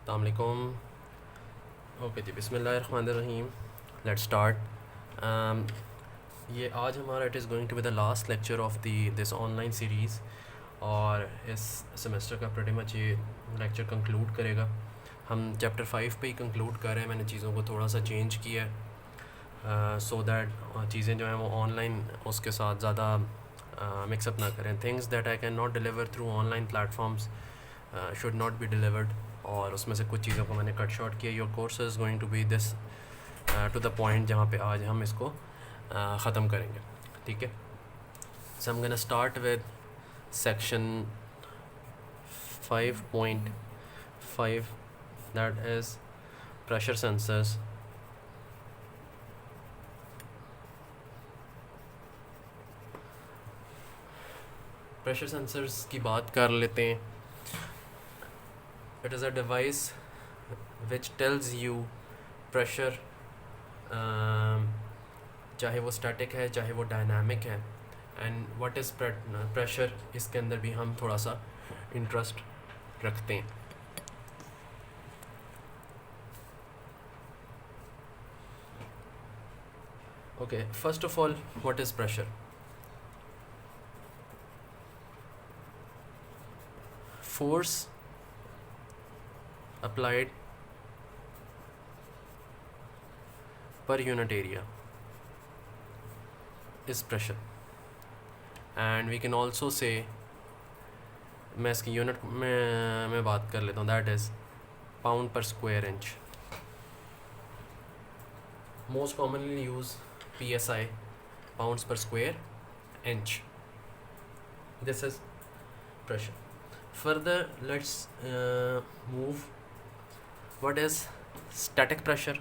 अस्सलाम वालेकुम। ओके जी, बिस्मिल्लाहिर्रहमानिर्रहीम। Let's start. ये आज हमारा it is going to be the last lecture of this online series, और इस सेमेस्टर का प्रेटी मच ये लेक्चर कंक्लूड करेगा। हम चैप्टर 5 पे ही कंक्लूड कर रहे हैं। मैंने चीज़ों को थोड़ा सा चेंज किया है सो दैट चीज़ें जो हैं वो ऑनलाइन उसके साथ ज़्यादा मिक्सअप ना करें। Things that I can not deliver through online platforms should not be delivered, और उसमें से कुछ चीज़ों को मैंने कट शॉर्ट किया। Your course is going to be this to the point जहाँ पे आज हम इसको ख़त्म करेंगे, ठीक है। So I am gonna start with section 5.5, that is pressure sensors. Pressure sensors की बात कर लेते हैं। It is a device which tells you pressure, चाहे वो स्टैटिक है चाहे वो डायनामिक है, एंड व्हाट इज़ प्रेशर, इसके अंदर भी हम थोड़ा सा इंटरेस्ट रखते हैं। Okay, first of all, what is pressure? Force applied per unit area is pressure, and we can also say, मैं इसकी यूनिट में मैं बात कर लेता हूँ, दैट इज़ पाउंड पर square inch. Most commonly use PSI, pounds per square inch. This is pressure. Further, let's move. What is static pressure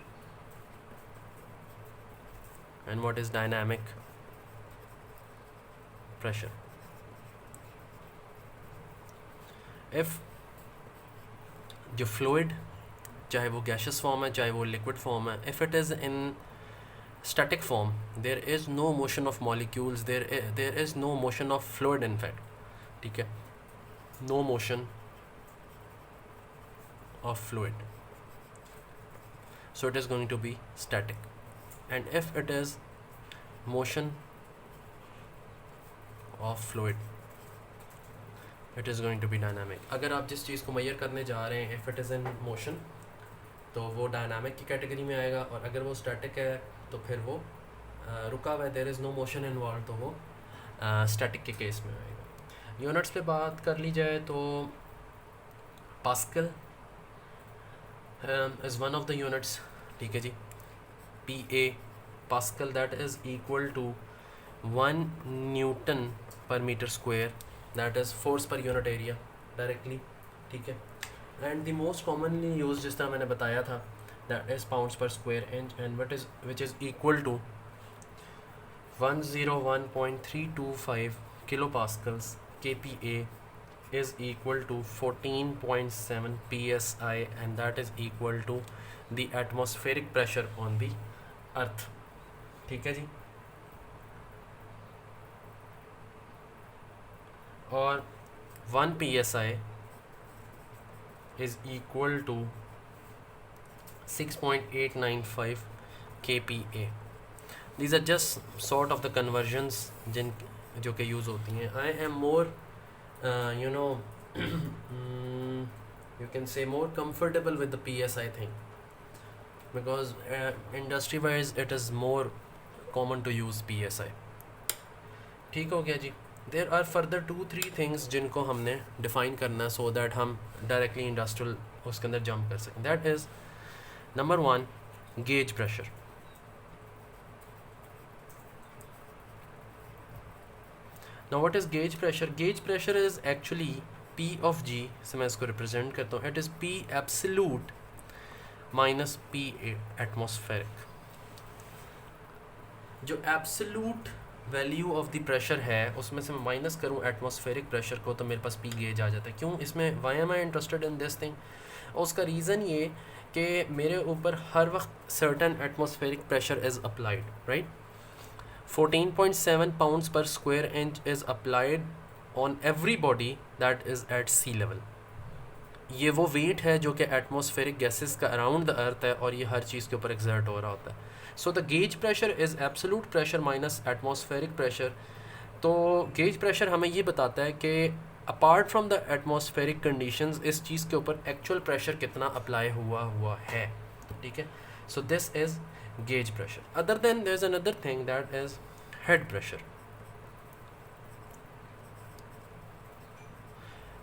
and what is dynamic pressure? If जो fluid, चाहे वो gaseous form है चाहे वो liquid form है, if it is in static form, there is no motion of molecules, there is no motion of fluid, in fact, ठीक है, no motion of fluid, so it is going to be static. And if it is motion of fluid, it is going to be dynamic. अगर आप जिस चीज़ को major करने जा रहे हैं, if it is in motion, तो वो डायनामिक की कैटेगरी में आएगा, और अगर वो स्टैटिक है तो फिर वो रुका हुआ है, there is no motion involve, तो वो स्टैटिक के केस में आएगा। यूनिट्स पे बात कर ली जाए तो pascal is one of the units, ठीक है जी। PA pascal, that is equal to 1 newton per metre square, that is force per unit area directly, ठीक है। And the most commonly use, जिस तरह मैंने बताया था, that is pounds per square inch, and which is equal to 101.325 kilo pascals. KPA is equal to 14.7 psi, and that is equal to the atmospheric pressure on the earth, ठीक है जी। और 1 psi is equal to 6.895 kPa. These are just sort of the conversions जो कि use होती हैं। I am more you know you can say more comfortable with the PSI thing, because industry wise it is more common to use PSI, ठीक हो गया जी। there are further 2-3 things जिनको हमने define करना है so that हम directly industrial उसके अंदर jump कर सकें। that is number 1, gauge pressure। Now what is gauge pressure? Gauge pressure is actually P of G, से मैं इसको represent करता हूँ, it is P absolute minus P atmospheric। जो absolute value of the pressure है उसमें से मैं माइनस करूँ atmospheric pressure को, तो मेरे पास P gauge आ जाता है। क्यों? इसमें why am I interested in this thing? और उसका रीज़न ये कि मेरे ऊपर हर वक्त certain atmospheric pressure is applied, right? 14.7 pounds per square inch is applied on every body that is at sea level, ये वो वेट है जो कि एटमॉस्फेरिक गैसेस का अराउंड द अर्थ है, और ये हर चीज़ के ऊपर एक्सर्ट हो रहा होता है. So the gauge pressure is absolute pressure minus atmospheric pressure. तो गेज प्रेशर हमें ये बताता है कि apart from the atmospheric conditions इस चीज़ के ऊपर एक्चुअल प्रेशर कितना अप्लाई हुआ है. ठीक है. So this is gauge pressure. Other than there is another thing that is head pressure.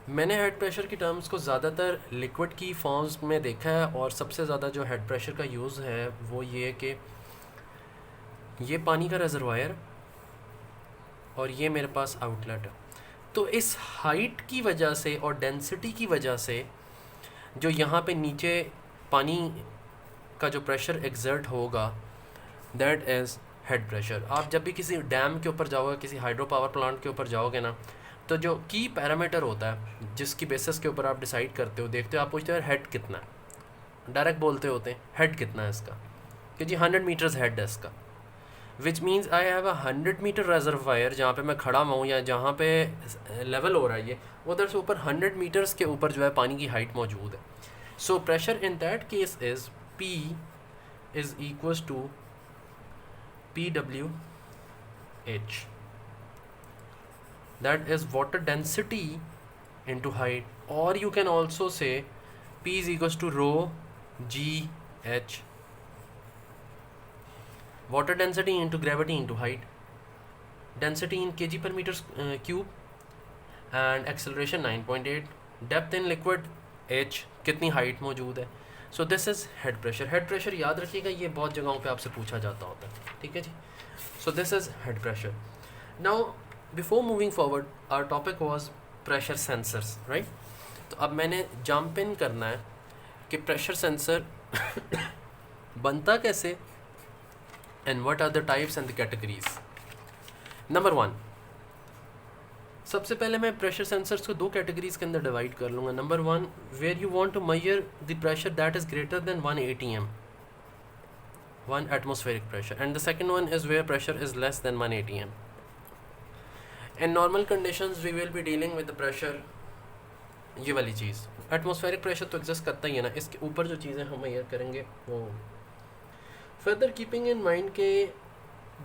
मैंने हेड प्रेशर की टर्म्स को ज़्यादातर लिक्विड की फॉर्म्स में देखा है, और सबसे ज़्यादा जो हेड प्रेशर का यूज़ है वो ये कि ये पानी का रिजर्वायर और ये मेरे पास आउटलेट है. तो इस हाइट की वजह से और डेंसिटी की वजह से जो यहाँ पे नीचे पानी का जो प्रेशर एक्सर्ट होगा दैट इज़ हेड प्रेशर. आप जब भी किसी डैम के ऊपर जाओगे, किसी हाइड्रो पावर प्लांट के ऊपर जाओगे ना, तो जो की पैरामीटर होता है जिसकी बेसिस के ऊपर आप डिसाइड करते हो, देखते हो, आप पूछते हो हेड कितना है, डायरेक्ट बोलते होते हैं हेड कितना है इसका, कि जी 100 मीटर्स हेड है इसका. Which means I have 100 metre reservoir जहाँ पे मैं खड़ा हुआ हूँ या जहाँ पे लेवल हो रहा है, ये उधर से ऊपर 100 मीटर्स के ऊपर जो है पानी की हाइट मौजूद है. So pressure in that case is P is equals to PWH. That is water density into height, or you can also say P is equals to rho GH. Water density into gravity into height, density in kg per meter cube, and acceleration 9.8, depth in liquid H, कितनी height मौजूद है. So this is head pressure. Head pressure याद रखिएगा, ये बहुत जगहों पे आपसे पूछा जाता होता है. ठीक है जी. So this is head pressure. Now before moving forward our topic was pressure sensors, right. तो अब मैंने जंप इन करना है कि प्रेशर सेंसर बनता कैसे and what are the types and the categories. Number 1, सबसे पहले मैं प्रेशर सेंसर्स को दो कैटेगरीज के अंदर डिवाइड कर लूँगा. Number 1, where you want to measure the pressure that is greater than 1 ATM, 1 atmospheric pressure, and the second one is where pressure is less than 1 ATM. In normal conditions we will be dealing with the pressure, ये वाली चीज़. Atmospheric pressure तो exist करता ही है ना, इसके ऊपर जो चीज़ें हम मेजर करेंगे वो. फर्दर कीपिंग इन माइंड के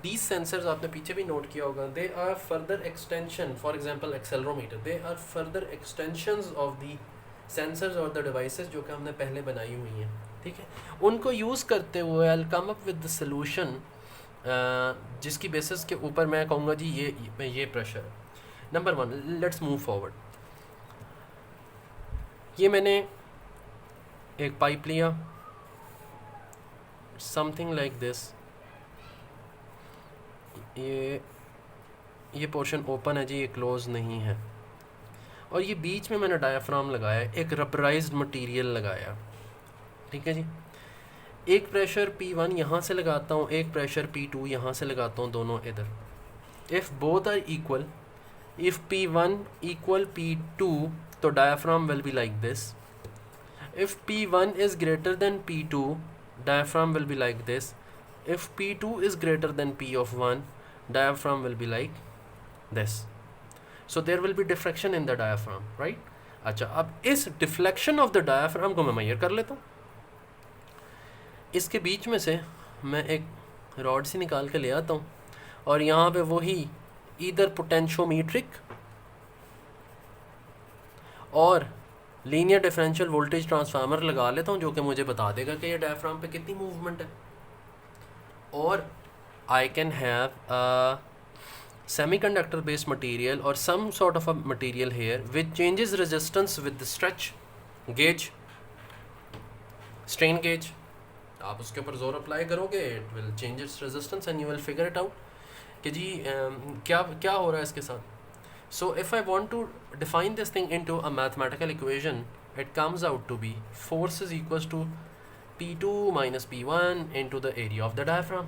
these sensors आपने पीछे भी नोट किया होगा, they are further extension, for example accelerometer, they are further extensions of the sensors और the devices जो कि हमने पहले बनाई हुई हैं. ठीक है. उनको यूज़ करते हुए I'll come up with the solution जिसकी बेसिस के ऊपर मैं कहूँगा जी ये प्रेशर है. Number 1, let's move forward. ये मैंने एक पाइप लिया, समथिंग लाइक दिस. ये पोर्शन ओपन है जी, ये क्लोज नहीं है, और ये बीच में मैंने डायाफ्राम लगाया, एक रबराइज्ड मटेरियल लगाया. ठीक है जी. एक प्रेशर P1 यहाँ से लगाता हूँ, एक प्रेशर P2 यहाँ से लगाता हूँ, दोनों इधर. If both are equal, if P1 equal P2, तो diaphragm will be like this. If P1 is greater than P2, diaphragm will be like this. If P2 is greater than P of 1, diaphragm will be like this. So there will be diffraction in the diaphragm, right? अच्छा, अब इस deflection of the diaphragm को मैं major कर लेता हूँ. इसके बीच में से मैं एक रॉड सी निकाल के ले आता हूँ, और यहाँ पे वही इधर पोटेंशियोमीट्रिक और लीनियर डिफरेंशियल वोल्टेज ट्रांसफार्मर लगा लेता हूँ, जो कि मुझे बता देगा कि ये डायफ्राम पे कितनी मूवमेंट है. और I can have a semiconductor based material or some sort of a material here which changes resistance with the stretch gauge, strain gauge. आप उसके ऊपर जोर अप्लाई करोगे, it will change its resistance and you will figure it out कि जी क्या हो रहा है इसके साथ. So if I want to define this thing into a mathematical equation, it comes out to be force is equals to P2 minus P1 into the area of the diaphragm.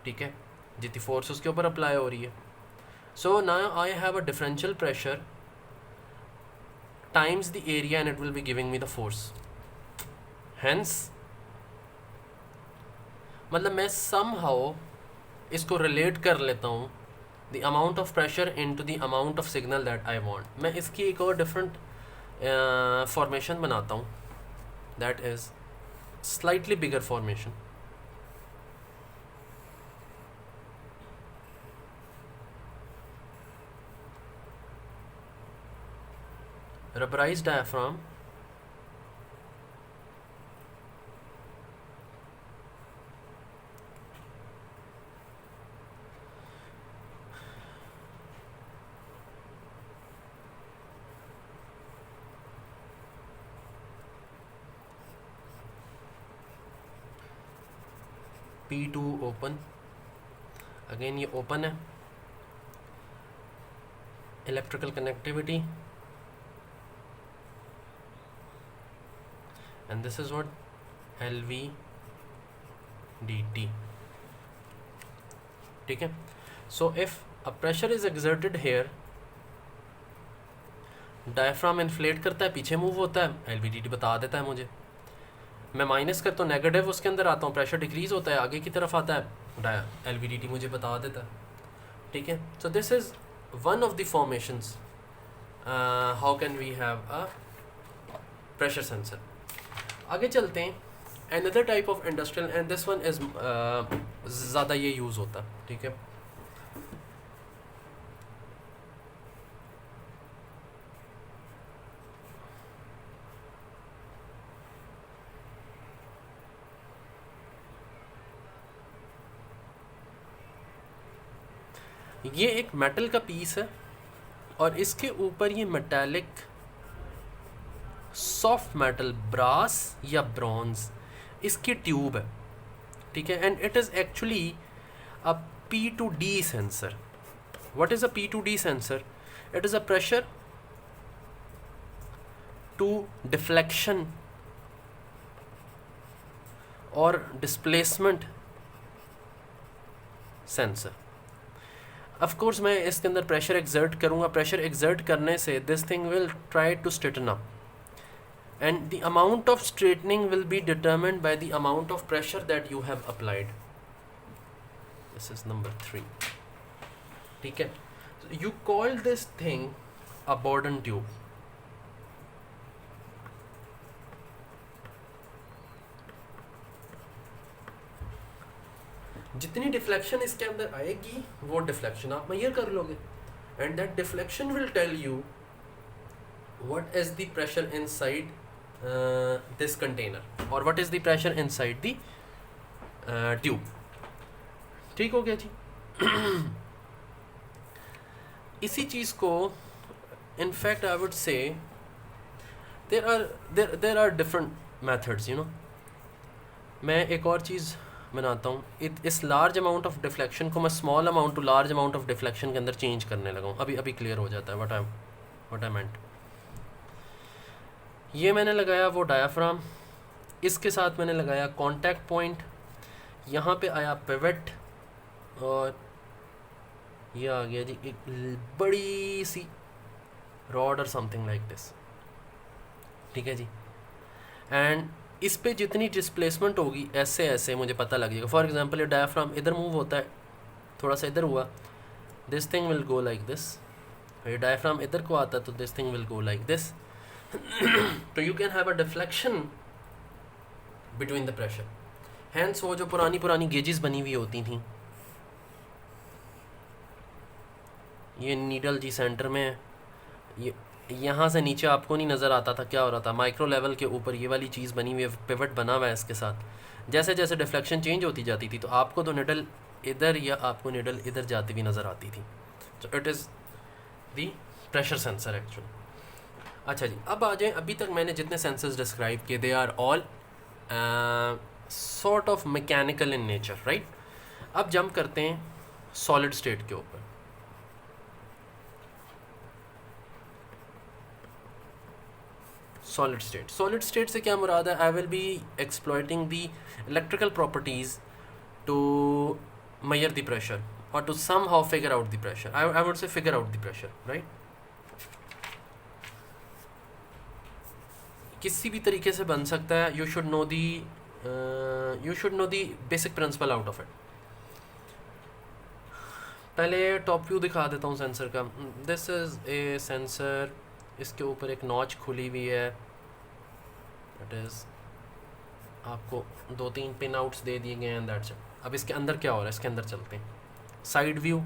ठीक है, जितनी फोर्स उसके ऊपर apply हो रही है. सो now I have a differential pressure times the area and it will be giving me the force. Hence मतलब मैं समहाउ इसको रिलेट कर लेता हूँ the amount of pressure into the amount of signal that I want. मैं इसकी एक और डिफरेंट फॉर्मेशन बनाता हूँ, that is slightly bigger formation. Rubberized diaphragm, P2 open, again ये open है. Electrical connectivity, and this is what LVDT. ठीक है. So if a pressure is exerted here, diaphragm inflate करता है, पीछे मूव होता है, LVDT बता देता है मुझे. मैं माइनस करता हूँ, नेगेटिव उसके अंदर आता हूँ, प्रेशर डिक्रीज होता है, आगे की तरफ आता है, LVDT मुझे बता देता है. ठीक है. So this is one of the formations how can we have a pressure sensor. आगे चलते हैं. Another type of industrial, and this one is ज़्यादा ये यूज़ होता है. ठीक है. ये एक मेटल का पीस है और इसके ऊपर ये मेटालिक सॉफ्ट मेटल ब्रास या ब्रॉन्ज इसकी ट्यूब है. ठीक है. And it is actually a P2D sensor. What is a P2D sensor? It is a pressure to deflection और डिस्प्लेसमेंट सेंसर. ऑफ कोर्स मैं इसके अंदर प्रेशर एक्सर्ट करूँगा. प्रेशर एक्सर्ट करने से this thing will try to straighten up, and the amount of straightening will be determined by the amount of pressure that you have applied. This is number 3. ठीक है. You call this thing a Bourdon tube. जितनी deflection इसके अंदर आएगी वो deflection आप measure कर लोगे, and that deflection will tell you what is the pressure inside this container और what is the pressure inside the tube. ठीक हो गया जी. इसी चीज़ को in fact I would say there are different methods, you know. मैं एक और चीज़ बनाता हूँ. इस लार्ज अमाउंट ऑफ डिफ्लेक्शन को मैं small amount to large amount of deflection के अंदर चेंज करने लगा हूँ. अभी क्लियर हो जाता है व्हाट आई मेंट. ये मैंने लगाया वो डायाफ्राम, इसके साथ मैंने लगाया कांटेक्ट पॉइंट, यहाँ पे आया पिवट, और ये आ गया जी एक बड़ी सी रॉड और समथिंग लाइक दिस. ठीक है जी. एंड इस पे जितनी डिस्प्लेसमेंट होगी ऐसे ऐसे मुझे पता लग जाएगा. फॉर एग्जांपल ये डायाफ्राम इधर मूव होता है, थोड़ा सा इधर हुआ, this thing will go like this. ये डायाफ्राम इधर को आता है तो this thing will go like this. तो you can have a deflection between the pressure. Hence वो जो पुरानी गेजेस बनी हुई होती थी, ये नीडल जी सेंटर में, ये यहाँ से नीचे आपको नहीं नज़र आता था क्या हो रहा था. माइक्रो लेवल के ऊपर ये वाली चीज़ बनी हुई है, पिवट बना हुआ है इसके साथ. जैसे जैसे डिफ्लेक्शन चेंज होती जाती थी तो आपको तो निडल इधर या आपको निडल इधर जाती हुई नज़र आती थी. तो it is the pressure sensor actually. अच्छा जी, अब आ जाए. अभी तक मैंने जितने सेंसर्स डिस्क्राइब किए they are all sort of mechanical in nature, right. अब जंप करते हैं सॉलिड स्टेट के ऊपर. सॉलिड स्टेट से क्या मुराद है? I will be exploiting the electrical properties to measure the pressure or to somehow figure out the pressure. I would say figure out the pressure, right. किसी भी तरीके से बन सकता है. you should know the basic principle out of it. पहले top view दिखा देता हूँ सेंसर का. दिस इज़ ए सेंसर इसके ऊपर एक नॉच खुली हुई है, दैट इज़ आपको 2-3 पिन आउट्स दे दिए गए हैं, दैट्स इट। अब इसके अंदर क्या हो रहा है, इसके अंदर चलते हैं। साइड व्यू,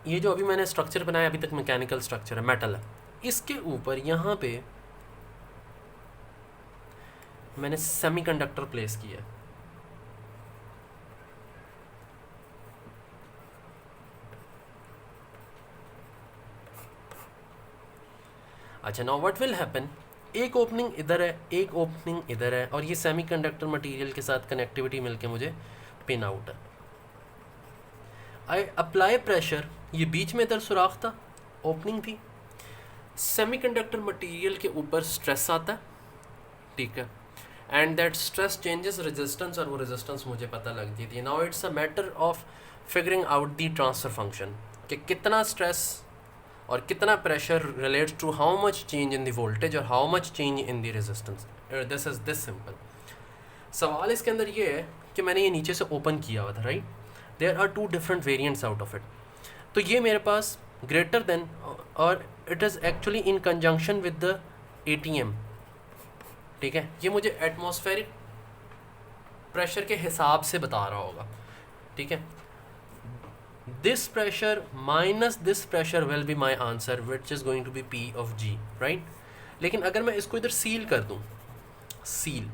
ये जो अभी मैंने स्ट्रक्चर बनाया अभी तक मैकेनिकल स्ट्रक्चर है, मेटल है। इसके ऊपर यहाँ पे मैंने सेमीकंडक्टर प्लेस किया है। अच्छा, नाउ व्हाट विल हैपन, एक ओपनिंग इधर है, एक ओपनिंग इधर है, और ये सेमीकंडक्टर मटेरियल के साथ कनेक्टिविटी मिलके मुझे पिन आउट है। आई अप्लाई प्रेशर, ये बीच में इधर सुराख था, ओपनिंग थी। सेमीकंडक्टर मटेरियल के ऊपर स्ट्रेस आता है, ठीक है, and that stress changes resistance, और वो रेजिस्टेंस मुझे पता लग जाती है। Now it's a matter of figuring out the transfer function, कि कितना स्ट्रेस और कितना pressure relates to how much change in the voltage और how much change in the resistance. This is this simple. सवाल इसके अंदर ये है कि मैंने ये नीचे से ओपन किया हुआ था, right, there are 2 different variants out of it. तो ये मेरे पास ग्रेटर देन, और it is actually in conjunction with the ATM, ठीक है, ये मुझे एटमॉस्फेरिक प्रेशर के हिसाब से बता रहा होगा, ठीक है। This pressure minus this pressure will be my answer, which is going to be P of G, right. लेकिन अगर मैं इसको इधर सील कर दूँ, सील,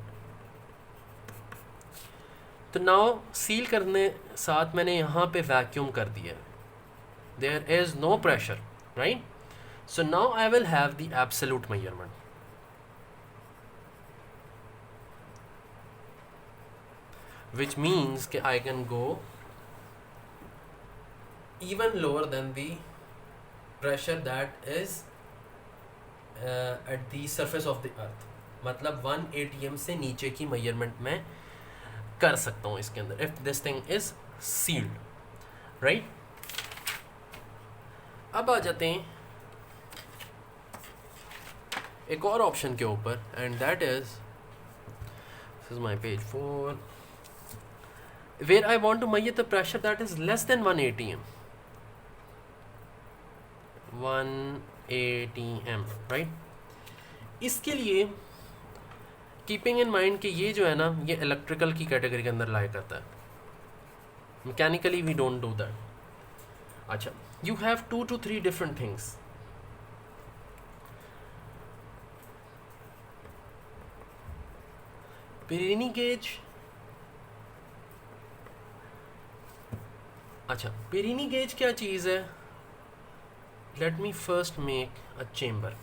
तो नाउ सील करने साथ मैंने यहाँ पे वैक्यूम कर दिया, there is no pressure, right. So now I will have the absolute measurement, which means कि I can go even lower than the pressure that is at the surface of the earth, मतलब 1 ATM से नीचे की measurement मैं कर सकता हूँ इसके अंदर, if this thing is sealed, right। अब आ जाते हैं एक और ऑप्शन के ऊपर, and that is, this is my page 4, where I want to measure the pressure that is less than 1 ATM, 1 ATM, right। इसके लिए कीपिंग इन माइंड कि ये जो है ना, ये इलेक्ट्रिकल की कैटेगरी के अंदर लाया करता है, mechanically we don't do that. अच्छा, you have 2 to 3 different things. Pirani gauge, अच्छा, पिरीनी गेज क्या चीज़ है, let me first make a chamber.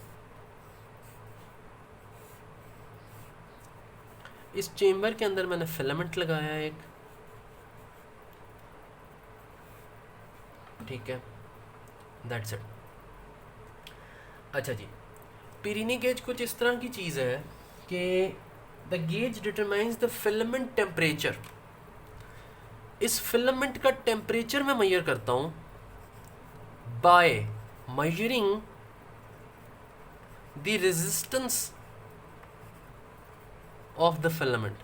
इस चेम्बर के अंदर मैंने फिलामेंट लगाया है एक, ठीक है, दैट्स इट। अच्छा जी, पिरीनी गेज कुछ इस तरह की चीज़ है कि the gauge determines the filament temperature. इस फिलामेंट का टेम्परेचर मैं मेजर करता हूँ by measuring the resistance of the filament.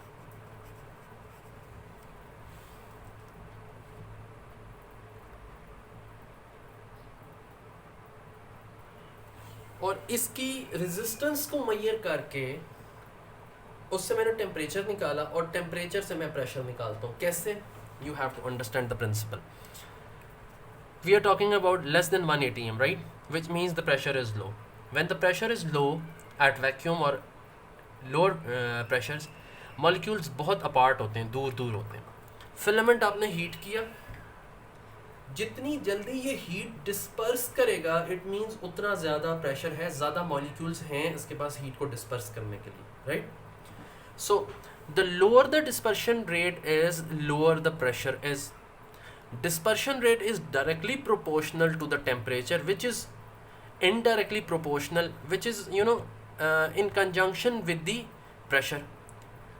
और इसकी रेजिस्टेंस को मेजर करके उससे मैंने टेम्परेचर निकाला, और टेम्परेचर से मैं प्रेशर निकालता हूँ। कैसे? You have to understand the principle. We are talking about less than 1 ATM, right? Which means the pressure is low. When the pressure is low at vacuum or lower pressures, molecules बहुत apart होते हैं, दूर दूर होते हैं। Filament आपने heat किया, जितनी जल्दी ये हीट डिस्पर्स करेगा, इट मीन्स उतना ज़्यादा प्रेशर है, ज़्यादा मॉलिक्यूल्स हैं इसके पास हीट को डिस्पर्स करने के लिए, right. So the lower the dispersion rate is, lower the pressure is. Dispersion rate is directly proportional to the temperature, which is indirectly proportional, which is in conjunction with the pressure.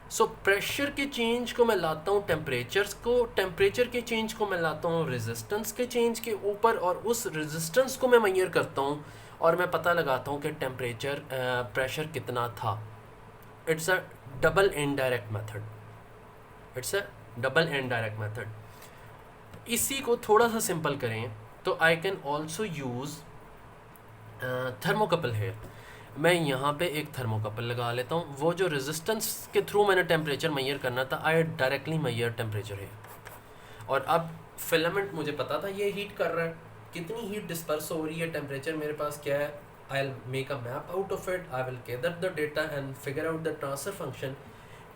So pressure के change को मैं लाता हूँ temperatures को, temperature के change को मैं लाता हूँ resistance के change के ऊपर, और उस resistance को मैं measure करता हूँ और मैं पता लगाता हूँ कि टेम्परेचर प्रेशर कितना था। It's a double indirect method, it's a double indirect method. इसी को थोड़ा सा सिंपल करें तो I can also use thermocouple here. मैं यहाँ पे एक थर्मोकपल लगा लेता हूँ, वो जो रेजिस्टेंस के थ्रू मैंने टेम्परेचर मैयर करना था, आई डायरेक्टली मैयर टेम्परेचर है। और अब फिलामेंट मुझे पता था ये हीट कर रहा है, कितनी हीट डिस्पर्स हो रही है, टेम्परेचर मेरे पास क्या है, I will make a map out of it, I will gather the data and figure out the transfer function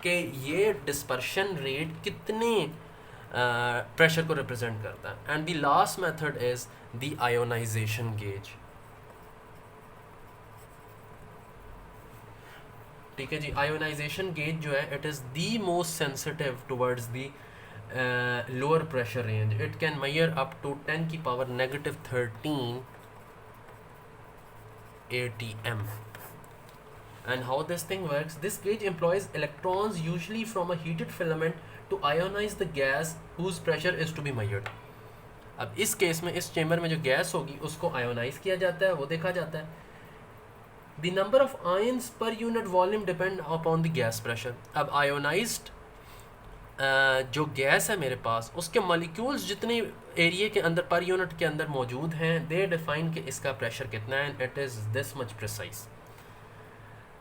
कि ये डिस्पर्शन रेट कितने प्रेशर को रिप्रेजेंट करता है। And the last method is the ionisation gauge. ठीक है जी, ionisation gauge जो है it is the most sensitive towards the lower pressure range. It can measure up to 10 की power negative 13 atm. And how this thing works, this gauge employs electrons usually from a heated filament to ionize the gas whose pressure is to be measured. अब इस case में इस chamber में जो gas होगी उसको ionise किया जाता है, वो देखा जाता है। The number of ions per unit volume depend upon the gas pressure. अब आयोनाइज्ड जो गैस है मेरे पास, उसके मॉलिक्यूल्स जितने एरिया के अंदर पर यूनिट के अंदर मौजूद हैं, दे डिफाइन कि इसका प्रेशर कितना है, and it is this much precise.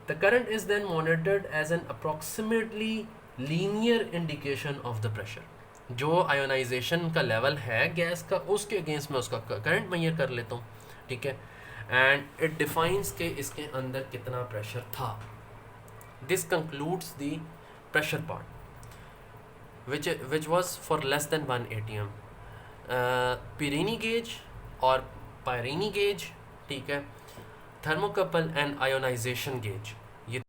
The current is then monitored as an approximately linear indication of the pressure. जो आयोनाइजेशन का लेवल है गैस का, उसके अगेंस्ट में उसका करंट मैयर कर लेता हूँ, ठीक है, एंड इट डिफाइंस के इसके अंदर कितना प्रेशर था। This concludes the pressure part which was for less than 1 atm. Perini gauge और Pyrini gauge, ठीक है, thermocouple and ionization gauge, ये